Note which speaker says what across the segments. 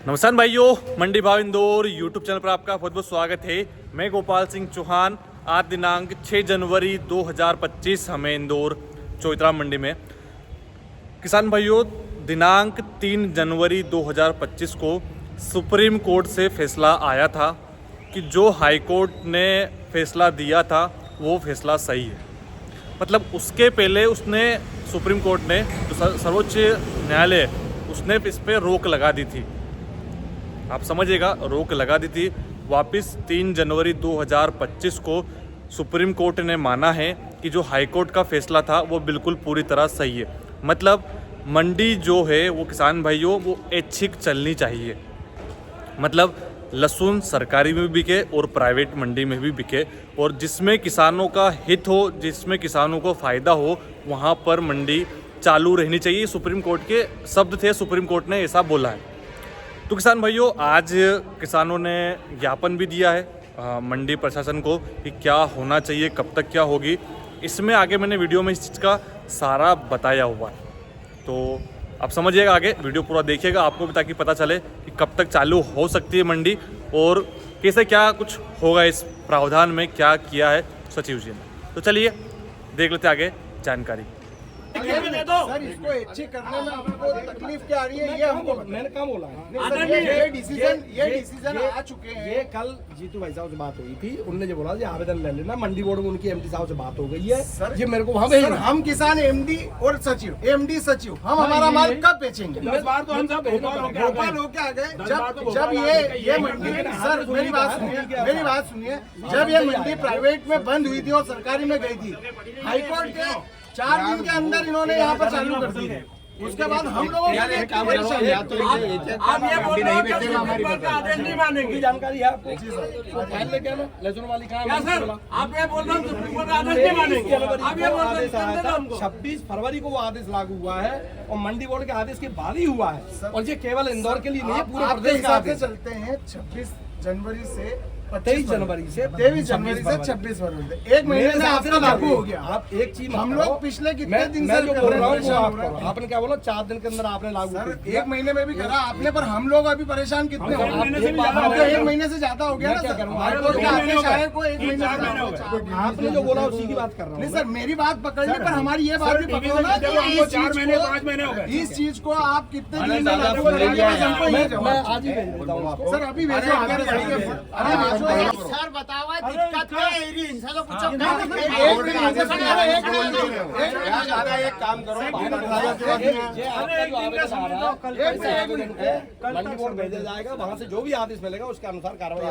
Speaker 1: नमस्कार भाइयों, मंडी भाव इंदौर यूट्यूब चैनल पर आपका बहुत बहुत स्वागत है। मैं गोपाल सिंह चौहान। आज दिनांक 6 जनवरी 2025 हमें इंदौर चौतरा मंडी में किसान भाइयों दिनांक 3 जनवरी 2025 को सुप्रीम कोर्ट से फैसला आया था कि जो हाई कोर्ट ने फैसला दिया था वो फैसला सही है। मतलब उसके पहले उसने सुप्रीम कोर्ट ने जो सर्वोच्च न्यायालय उसने इस पर रोक लगा दी थी। आप समझिएगा, रोक लगा दी थी। वापस 3 जनवरी 2025 को सुप्रीम कोर्ट ने माना है कि जो हाई कोर्ट का फैसला था वो बिल्कुल पूरी तरह सही है। मतलब मंडी जो है वो किसान भाइयों वो ऐच्छिक चलनी चाहिए। मतलब लहसुन सरकारी में भी बिके और प्राइवेट मंडी में भी बिके, और जिसमें किसानों का हित हो, जिसमें किसानों को फ़ायदा हो, वहाँ पर मंडी चालू रहनी चाहिए। सुप्रीम कोर्ट के शब्द थे, सुप्रीम कोर्ट ने ऐसा बोला है। तो किसान भाइयों आज किसानों ने ज्ञापन भी दिया है मंडी प्रशासन को कि क्या होना चाहिए, कब तक क्या होगी। इसमें आगे मैंने वीडियो में इस चीज़ का सारा बताया हुआ है, तो आप समझिएगा, आगे वीडियो पूरा देखिएगा आपको भी, ताकि पता चले कि कब तक चालू हो सकती है मंडी और कैसे क्या कुछ होगा। इस प्रावधान में क्या किया है सचिव जी ने। तो चलिए देख लेते आगे जानकारी।
Speaker 2: सर इसको ऐच्छिक करने में आपको तकलीफ क्या आ रही है, ये हमको
Speaker 3: मैंने कहाँ बोला
Speaker 2: ये डिसीजन आ चुके हैं।
Speaker 3: ये कल जीतू भाई साहब से बात हुई थी, उनने जो बोला आवेदन ले लेना, मंडी बोर्ड में उनकी एमडी साहब से बात हो गई है।
Speaker 2: सर
Speaker 3: ये मेरे को वहाँ
Speaker 2: सर हम किसान एमडी और सचिव, एमडी सचिव हम हमारा माल कब बेचेंगे?
Speaker 3: 10 बार तो हम सब
Speaker 2: भोपाल होके आ गए। जब ये मंडी, सर मेरी बात सुनिए, जब ये मंडी प्राइवेट में बंद हुई थी और सरकारी में गई थी, हाईकोर्ट के 4 दिन के अंदर इन्होंने यहाँ पर चालू कर दी है। उसके बाद हम लोगों को
Speaker 3: जानकारी है आपको? फाइल लेके आना, लहसुन वाली कहाँ?
Speaker 4: आप ये बोल रहे हैं सुप्रीम कोर्ट आदेश नहीं मानेंगे। आप ये बोल रहे हैं
Speaker 3: 26 फरवरी को वो आदेश लागू हुआ है और मंडी बोर्ड के आदेश के बाद ही हुआ है। और ये केवल इंदौर के लिए नहीं है, पूरे प्रदेश का आदेश
Speaker 2: चलते हैं। 26 जनवरी से
Speaker 3: 23 जनवरी से
Speaker 2: 23 जनवरी से 26 फरवरी तक 1 महीने से आपका लागू हो गया।
Speaker 3: आप एक चीज
Speaker 2: हम लोग पिछले कितने दिन
Speaker 3: मैं
Speaker 2: से
Speaker 3: जो बोल रहा हूँ वो आप करो। आपने क्या बोला, 4 दिन के अंदर आपने लागू कर दिया।
Speaker 2: 1 महीने में भी करा आपने, पर हम लोग अभी परेशान कितने हो? 1 महीने से ज्यादा हो गया ना सर। हाईकोर्ट का आदेश आए को 1 महीने से
Speaker 3: आपने जो बोला उसी की बात कर रहा हूँ।
Speaker 2: नहीं सर, मेरी बात पकड़ ली, पर हमारी ये बात भी पकड़ो ना कि
Speaker 4: 4 महीने 5 महीने हो गए।
Speaker 2: इस चीज को आप कितने दिन में लागू करेंगे? हमको ये
Speaker 3: मैं
Speaker 2: जवाब
Speaker 3: आज ही भेज देता हूँ आपको।
Speaker 2: सर अभी भेजो। सर बताओ दिक्कत क्या है? इनसे तो पूछो। एक काम करो,
Speaker 3: मंडी बोर्ड भेजा जाएगा, वहाँ से जो भी आदेश मिलेगा उसके अनुसार कार्रवाई।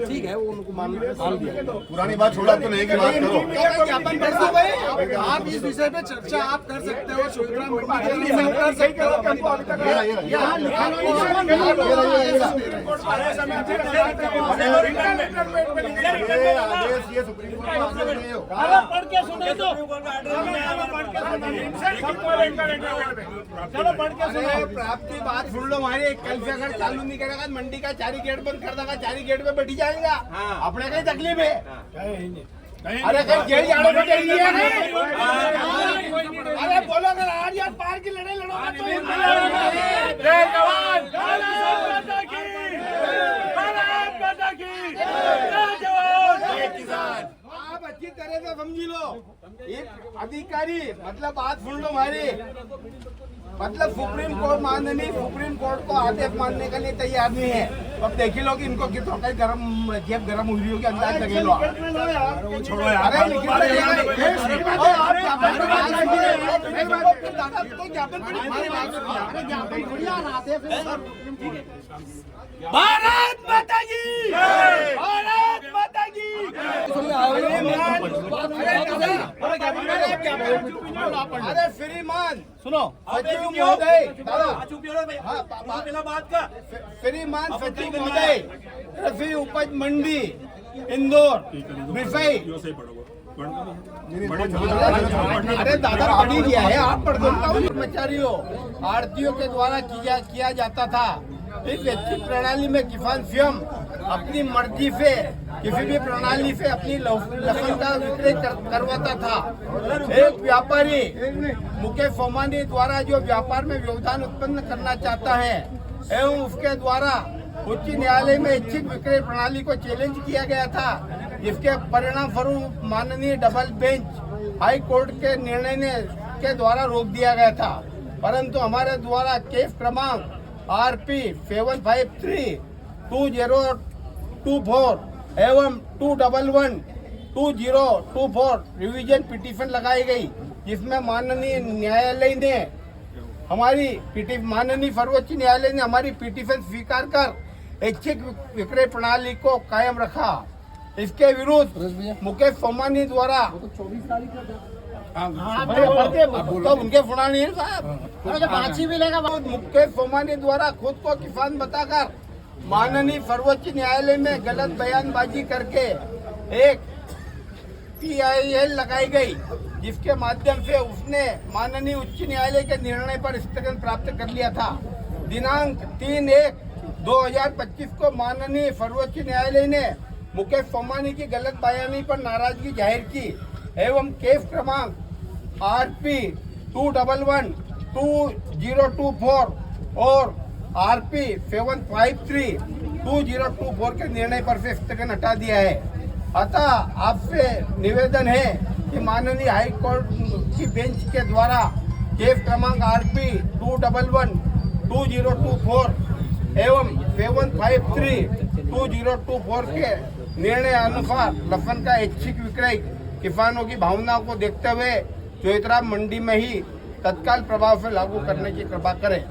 Speaker 3: ठीक है, वो उनको मान लिया।
Speaker 5: पुरानी बात छोड़ा तो नहीं की बात करो।
Speaker 2: आप इस विषय पे चर्चा आप कर सकते हो, चौतरा मंडी में कर सकते हो। यहाँ लिखा
Speaker 5: ये सुप्रीम कोर्ट का आदेश नहीं हो।
Speaker 4: पढ़ के सुने तो चलो पढ़ के सुनो।
Speaker 2: प्राप्ति बात सुन लो हमारी। कल से अगर चालू नहीं करेगा मंडी का 4 गेट बंद कर देगा, 4 गेट पे बैठी जाएगा। अपने कहीं तकलीफ है? अरे कहीं गेट जाने को चाहिए। अरे बोलो, अगर आज यार पार की लड़ाई लड़ोगे तो जय जवान, भारत माता की जय जवान, किसान। आप अच्छी तरह से समझी लो। एक अधिकारी मतलब बात सुन लो हमारी, मतलब सुप्रीम कोर्ट मानने नहीं, सुप्रीम कोर्ट को आदेश मानने के लिए तैयार नहीं है। अब देख ही लो कि इनको कितना जेब गर्म हुई होगी, अंदाज लगे लो। छोड़ो यार, भारत माता की, भारत माता की। अरे श्रीमान
Speaker 4: सुनो,
Speaker 2: सचिव महोदय,
Speaker 4: बात का
Speaker 2: श्रीमान सचिव महोदय, कृषि उपज मंडी इंदौर विषय। अरे दादा पढ़ ही लिया है, आप पढ़ दो। कर्मचारियों आड़तियों के द्वारा किया जाता था। इस ऐच्छिक प्रणाली में किसान स्वयं अपनी मर्जी से किसी भी प्रणाली से अपनी लसन का विक्रय करवाता था। एक व्यापारी मुकेश सोमानी द्वारा जो व्यापार में व्यवधान उत्पन्न करना चाहता है एवं उसके द्वारा उच्च न्यायालय में इच्छित विक्रय प्रणाली को चैलेंज किया गया था, जिसके परिणाम स्वरूप माननीय डबल बेंच हाई कोर्ट के निर्णय के द्वारा रोक दिया गया था। परंतु हमारे द्वारा केस क्रमांक RP 753-2024 एवं 211-2024 रिवीजन पिटीशन लगाई गई, जिसमें माननीय न्यायालय ने माननीय सर्वोच्च न्यायालय ने हमारी पिटीशन स्वीकार कर इच्छित विक्रय प्रणाली को कायम रखा। इसके विरुद्ध मुकेश सोमानी द्वारा तो उनके सुनानी है साहब, मुकेश सोमानी द्वारा खुद को किसान बताकर माननीय सर्वोच्च न्यायालय में गलत बयानबाजी करके एक PIL लगाई गई, जिसके माध्यम से उसने माननीय उच्च न्यायालय के निर्णय पर स्थगन प्राप्त कर लिया था। दिनांक 3/1/2025 को माननीय सर्वोच्च न्यायालय ने मुकेश सोमानी की गलत बयानी पर नाराजगी जाहिर की एवं केस क्रमांक RP 211-2024 और RP 753-2024 के निर्णय पर से स्थगन हटा दिया है। अतः आपसे निवेदन है कि माननीय हाई कोर्ट की बेंच के द्वारा केस क्रमांक RP 211-2024 एवं 753-2024 के निर्णय अनुसार लसन का ऐच्छिक विक्रय किसानों की भावनाओं को देखते हुए चौतरा मंडी में ही तत्काल प्रभाव से लागू करने की कृपा करें।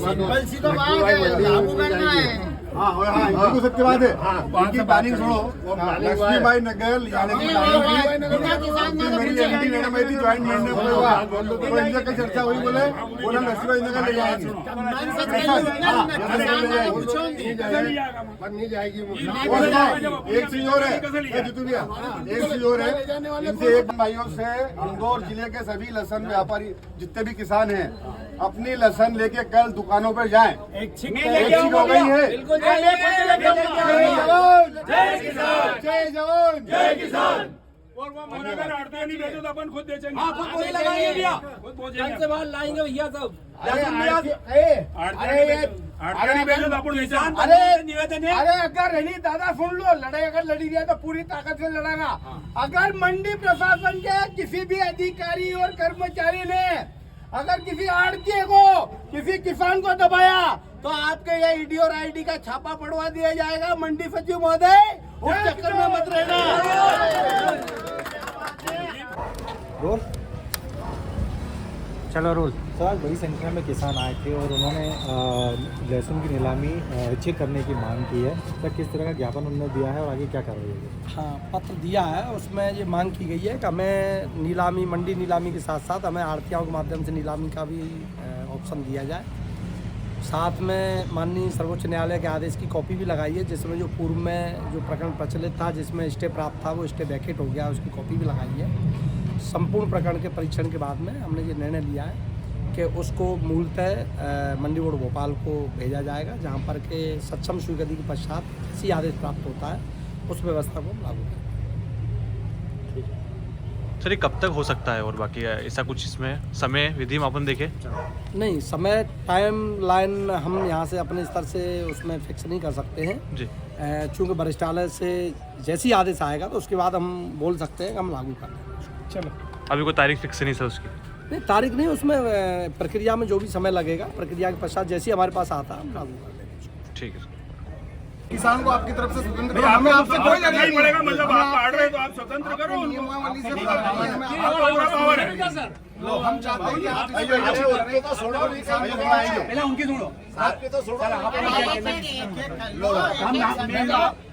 Speaker 5: लागू करना है। हाँ बिल्कुल सत्य बात है। उनकी प्लानिंग सुनो, लक्ष्मीबाई नगर यानी कि मेरी एमडी मैडम आई थी, ज्वाइंट मैडम हुआ तो इनसे कल चर्चा हुई, बोले लक्ष्मीबाई नगर ले जाएंगे, नहीं जाएगी। एक चीज और है जितू भैया, एक चीज और है, इनसे एक भाइयों से इंदौर जिले के सभी लहसन व्यापारी जितने भी किसान हैं अपनी लहसन लेके कल दुकानों पर जाएं। एक छिक हो गई है। जय किसान, जय जवान, जय किसान।
Speaker 4: और वो अगर आड़तियां नहीं भेजो तो अपन खुद बेचेंगे।
Speaker 3: हाँ, खुद वही लगाएंगे भैया,
Speaker 4: खुद
Speaker 3: कल से बाहर लाएंगे भैया सब।
Speaker 4: आड़तियां नहीं भेजो तो अपन बेचेंगे।
Speaker 2: निवेदन है। अरे अगर रही दादा सुन लो, लड़ाई अगर लड़ी गया तो पूरी ताकत से लड़ेगा। अगर मंडी प्रशासन के किसी भी अधिकारी और कर्मचारी ने अगर किसी आड़ती को, किसी किसान को दबाया तो आपके ये ईडी और ID का छापा पड़वा दिया जाएगा। मंडी सचिव महोदय उस चक्कर में मत रहना।
Speaker 6: चलो रोल। सर बड़ी संख्या में किसान आए थे और उन्होंने लहसुन की नीलामी ऐच्छिक करने की मांग की है। सर किस तरह का ज्ञापन उन्होंने दिया है और आगे क्या कार्रवाई होगी?
Speaker 3: हाँ, पत्र दिया है, उसमें ये मांग की गई है कि हमें नीलामी, मंडी नीलामी के साथ साथ हमें आड़तियों के माध्यम से नीलामी का भी ऑप्शन दिया जाए। साथ में माननीय सर्वोच्च न्यायालय के आदेश की कॉपी भी लगाई है, जिसमें जो पूर्व में जो प्रकरण प्रचलित था जिसमें स्टे प्राप्त था वो स्टे वैकेट हो गया, उसकी कॉपी भी लगाई है। संपूर्ण प्रकरण के परीक्षण के बाद में हमने ये निर्णय लिया है कि उसको मूलतः मंडी बोर्ड भोपाल को भेजा जाएगा, जहाँ पर के सक्षम स्वीकृति के पश्चात इसी आदेश प्राप्त होता है उस व्यवस्था को लागू करें।
Speaker 1: सर ये कब तक हो सकता है और बाकी ऐसा कुछ इसमें समय विधि में अपन देखें?
Speaker 3: नहीं, समय टाइम लाइन हम यहाँ से अपने स्तर से उसमें फिक्स नहीं कर सकते हैं
Speaker 1: जी,
Speaker 3: चूँकि वरिष्ठालय से जैसे ही आदेश आएगा तो उसके बाद हम बोल सकते हैं कि हम लागू कर देंगे। चलो,
Speaker 1: अभी कोई तारीख फिक्स नहीं सर उसकी?
Speaker 3: नहीं, तारीख नहीं, उसमें प्रक्रिया में जो भी समय लगेगा, प्रक्रिया के पश्चात जैसे ही हमारे पास आता है हम लागू कर देंगे।
Speaker 1: ठीक है सर।
Speaker 5: किसान को आपकी तरफ से स्वतंत्र
Speaker 4: हमें आपसे कोई नहीं पड़ेगा, मतलब आप आड़ रहे तो आप स्वतंत्र करो उनको।
Speaker 5: हम चाहते हैं कि आप तो छोड़ो, पहले उनकी सुनो, आपके तो छोड़ो।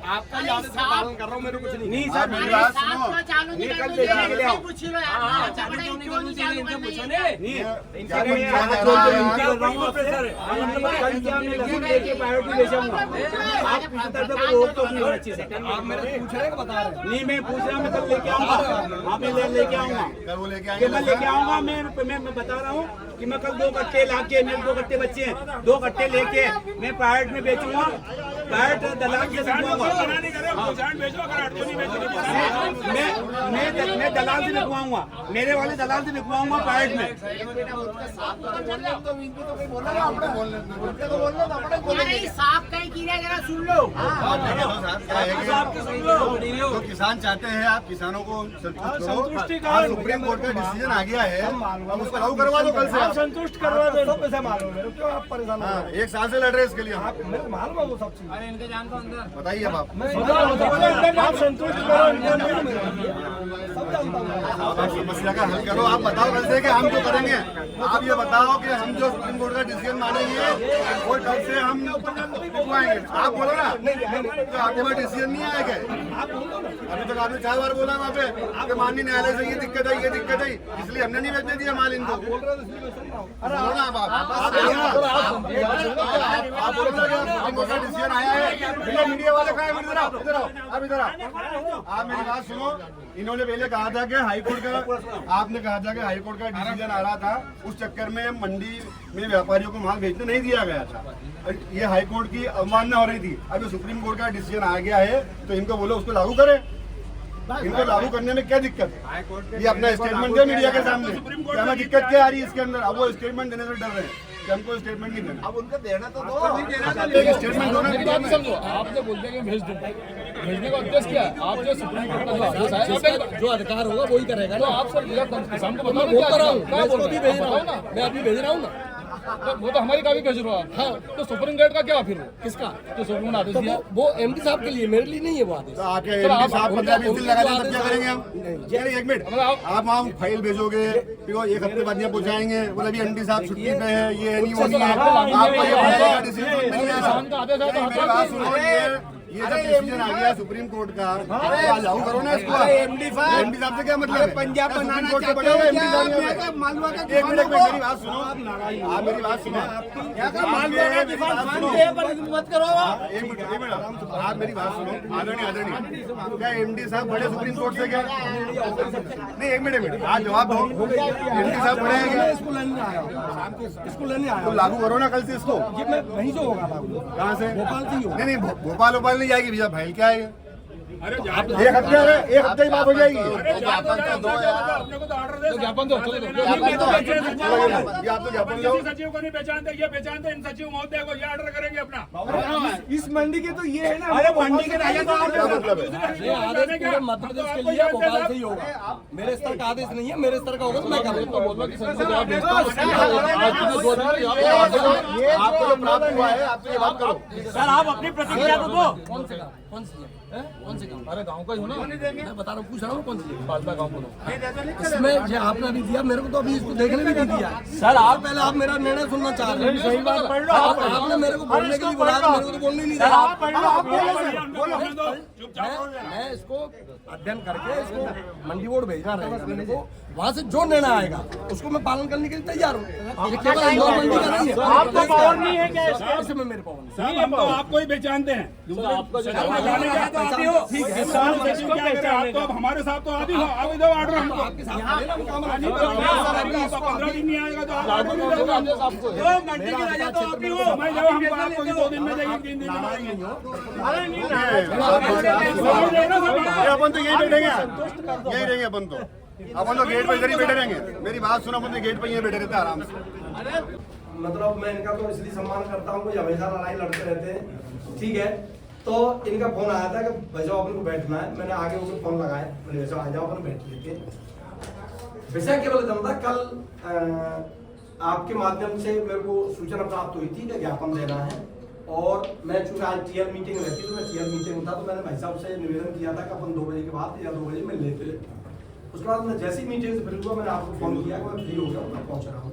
Speaker 3: आपका ही आदेश का पालन कर रहा हूँ, मेरे कुछ नहीं
Speaker 5: सर, मेरी बात सुनो।
Speaker 4: नहीं मैं पूछ रहा हूँ, मैं कल लेके आऊंगा, आप लेके आऊंगा, मैं लेके आऊंगा। मैं बता रहा हूँ कि मैं कल 2 कट्टे लाके, मेरे 2 कट्टे बच्चे हैं, 2 कट्टे लेके मैं प्राइवेट में बेचूंगा। पैट दलाल से लिखवाऊंगा मैं दलाल से लिखवाऊंगा, मेरे वाले दलाल से लिखवाऊंगा पैट में।
Speaker 7: अरे साफ कहीं कीजिए, जरा सुन लो।
Speaker 5: तो किसान चाहते हैं आप किसानों को संतुष्ट करो। आज सुप्रीम कोर्ट का डिसीजन आ गया है, अब उसको लागू करवा दो कल से। आप
Speaker 3: संतुष्ट करवा दो, सब पैसा मालूम है, क्यों आप परेशान हो रहे हैं?
Speaker 5: 1 साल से लड़ रहे हैं इसके लिए।
Speaker 3: आप मेरे को मालूम है वो सब चीज।
Speaker 5: बताइए अब आप।
Speaker 3: आप संतुष्ट करो, सब जानता हूँ।
Speaker 5: आप समस्या का हल करो। आप बताओ कल से कि हम जो करेंगे। आप ये बताओ कि हम जो सुप्रीम कोर्ट का डिसीजन मानेंगे और कल से हम लिखवाएंगे। आप बोलो ना, तो आपके पास डिसीजन नहीं आएगा। अभी तक आपने 4 बार बोला वहाँ पे आपके माननीय न्यायालय से ये दिक्कत है, ये दिक्कत है, इसलिए हमने नहीं भेजने दिया माल इनको। बोलो ना आप बोलो ना सुप्रीम कोर्ट का डिसीजन आया है। मीडिया वाले कहाँ है? इधर आओ, इधर आओ, आप इधर आओ। आप मेरी बात सुनो। इन्होंने पहले कहा था कि हाईकोर्ट का, आपने कहा था कि हाईकोर्ट का डिसीजन आ रहा था, उस चक्कर में मंडी में व्यापारियों को माल बेचने नहीं दिया गया था। ये हाईकोर्ट की अवमानना हो रही थी। अब सुप्रीम कोर्ट का डिसीजन आ गया है तो इनको बोलो उसको लागू करें। इनको लागू करने में क्या दिक्कत है? ये अपना स्टेटमेंट दे मीडिया के सामने कि हमें दिक्कत क्या आ रही है इसके अंदर। अब वो स्टेटमेंट देने से डर रहे हैं कि हमको स्टेटमेंट नहीं देना। अब उनको देना तो दो, स्टेटमेंट दो ना।
Speaker 8: समझो, आपने बोल दिया कि भेज दो, भेजने का उद्देश्य क्या है? आप जो सुप्रीम कोर्ट का आदेश है,
Speaker 3: जो अधिकार होगा वही करेगा
Speaker 8: तो आप सर किसान को
Speaker 3: मैं बोल रहा हूँ, मैं अभी भेज रहा हूँ ना, मैं अभी भेज रहा हूँ ना।
Speaker 8: तो वो तो हमारी काफी भेज रहा है। हाँ, तो सुप्रीम कोर्ट का क्या फिर?
Speaker 3: किसका?
Speaker 8: जो सुप्रीम कोर्ट आदेश
Speaker 3: तो
Speaker 8: दिया
Speaker 3: वो एमडी साहब के लिए, मेरे लिए नहीं है वो आदेश।
Speaker 5: तो आके एमडी साहब 15-20 दिन लगा दें तब क्या करेंगे हम? चलिए 1 मिनट, आप वहाँ फाइल भेजोगे, फिर वो 1 हफ्ते बाद यहाँ पहुँचाएंगे, बोले अभी एमडी साहब छुट्टी पे है, ये नहीं वो नहीं है। आपको ये फाइल का डिसीजन नहीं है। मेरी बात सुनो, ये जब डिसीजन आ गया सुप्रीम कोर्ट का तो लागू करो ना इसको। एमडी साहब से क्या मतलब है? पंजाब बनाना चाहते हो क्या? एक मिनट मेरी बात सुनो, आप मेरी बात सुनो,
Speaker 2: मत करो।
Speaker 5: एक मिनट आप मेरी बात सुनो। आदरणीय क्या एमडी साहब बड़े सुप्रीम कोर्ट से क्या? नहीं, 1 मिनट आप जवाब दो। एमडी साहब बड़े हैं क्या?
Speaker 3: स्कूल नहीं आया, स्कूल नहीं आया।
Speaker 5: तो लागू करो ना कल से इसको।
Speaker 3: ये मैं वहीं से होगा लागू।
Speaker 5: कहाँ से?
Speaker 3: भोपाल से ही होगा।
Speaker 5: नहीं, भोपाल नहीं जाएगी भैया, फाइल क्या है? 1 हफ्ते ही बात हो जाएगी।
Speaker 8: ज्ञापन दो, चलो दो।
Speaker 5: ये आप तो ज्ञापन दो।
Speaker 9: सचिव को नहीं पहचानते, ये पहचानते इन सचिव महोदय को, ये ऑर्डर करेंगे अपना।
Speaker 3: इस मंडी के तो ये है ना।
Speaker 2: अरे मंडी के राजा तो आप
Speaker 5: क्या मतलब है?
Speaker 3: ये आदेश पूरे मध्य प्रदेश के लिए भोपाल से ही होगा। मेरे स्तर का आदेश नहीं है, मेरे स्तर का होगा तो मैं करूँगा।
Speaker 8: तो बोल रहा कि सर से जवाब भेजता हूँ।
Speaker 5: आपको जो प्राप्त हुआ है आपसे ये बात करो।
Speaker 2: सर आप अपनी प्रतिक्रिया तो दो।
Speaker 3: कौन से गाँव? कौन सी है? कौन से गाँव?
Speaker 8: अरे गाँव का ही हो ना,
Speaker 3: मैं बता रहा हूँ, पूछ रहा हूँ कौन सी है?
Speaker 8: पालता गाँव को।
Speaker 3: इसमें जो आपने अभी दिया मेरे को तो अभी इसको देखने भी नहीं दिया। सर आप पहले आप मेरा निर्णय सुनना चाह रहे हैं। सही बात पढ़ लो। आपने मेरे को बोलने के लिए बुलाया, मेरे को तो बोलने नहीं दिया। मैं इसको अध्ययन करके इसको मंडी बोर्ड भेजना रहेगा मेरे को। वहाँ से जो निर्णय आएगा उसको मैं पालन करने के लिए तैयार हूँ। ये केवल इंदौर मंडी का नहीं है।
Speaker 2: आपको पावर नहीं है क्या?
Speaker 3: इसमें मेरे पावर नहीं।
Speaker 9: साहब हम तो आपको ही पहचानते हैं। आपको हमारे साथ तो आप ही हो, आप ही दो ऑर्डर हमको। 15 दिन नहीं आएगा तो आप ऑर्डर नहीं दोगे।
Speaker 2: मंडी के राजा तो आप ही हो।
Speaker 9: समझ जाओ, हमको आपको 2 दिन में देंगे, 3 दिन में देंगे।
Speaker 5: अपन तो यही बैठेंगे, यही रहेंगे अपन तो गेट पे इधर ही बैठे रहेंगे। मेरी बात सुनो, अपन तो गेट पे यही बैठे रहते हैं आराम से।
Speaker 3: मतलब मैं इनका तो इसलिए सम्मान करता हूँ कि हमेशा लड़ाई लड़ते रहते हैं, ठीक है। तो इनका फोन आया था कि भाई साहब अपन को बैठना है। मैंने आगे उनको फोन लगाया, मैंने वैसे आ जाओ अपन बैठ लेते। विषय केवल जनता कल आपके माध्यम से मेरे को सूचना प्राप्त हुई थी कि ज्ञापन देना है, और मैं चूंकि आज टीएल मीटिंग रहती तो मैं टीएल मीटिंग था, तो मैंने भाई साहब से निवेदन किया था कि अपन 2 बजे के बाद या 2 बजे मिल लेते। उसके बाद मैं जैसी मीटिंग से फ्री हुआ मैंने आपको फोन किया कि मैं फ्री हो गया, मैं पहुंच रहा हूँ।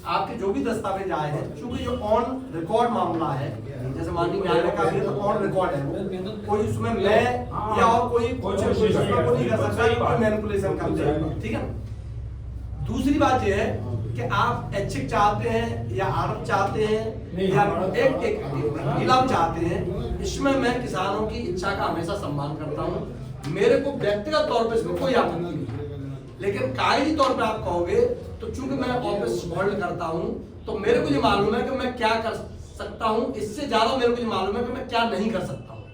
Speaker 3: आपके जो भी दस्तावेज आए हैं, चूंकि जो ऑन रिकॉर्ड मामला है, जैसे माननीय न्यायालय का भी तो ऑन रिकॉर्ड है, कोई उसमें मैं या और कोई कुछ नहीं कर सकता, कोई मैनिपुलेशन कर दे, ठीक है। दूसरी बात यह है कि आप ऐच्छिक चाहते हैं या आरोप चाहते हैं या एक नीलाम चाहते हैं, इसमें मैं किसानों की इच्छा का हमेशा सम्मान करता हूँ। मेरे को व्यक्तिगत तौर पर इसमें कोई आपत्ति नहीं है, लेकिन कायदी तौर पे आप कहोगे तो चूंकि मैं ऑफिस होल्ड करता हूं तो मेरे को ये मालूम है कि मैं क्या कर सकता हूँ, इससे ज्यादा मेरे को ये मालूम है कि मैं क्या नहीं कर सकता हूँ।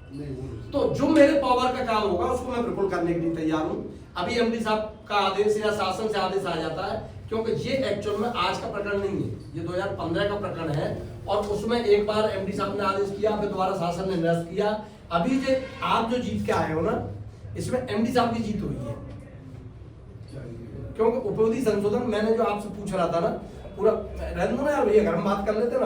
Speaker 3: तो जो मेरे पावर का काम होगा उसको मैं बिल्कुल करने के लिए तैयार हूँ। अभी एमडी साहब का आदेश या शासन से आदेश आ जाता है, क्योंकि ये एक्चुअल में आज का प्रकरण नहीं है, ये 2015 का प्रकरण है और उसमें एक बार एमडी साहब ने आदेश किया, फिर दोबारा शासन ने निरस्त किया। अभी जो आप जो जीत के आए हो ना, इसमें एमडी साहब की जीत हुई है, क्योंकि उपविधि संशोधन मैंने जो आपसे पूछ रहा था ना, पूरा रहने दो ना यार भैया, घर में बात कर लेते ना।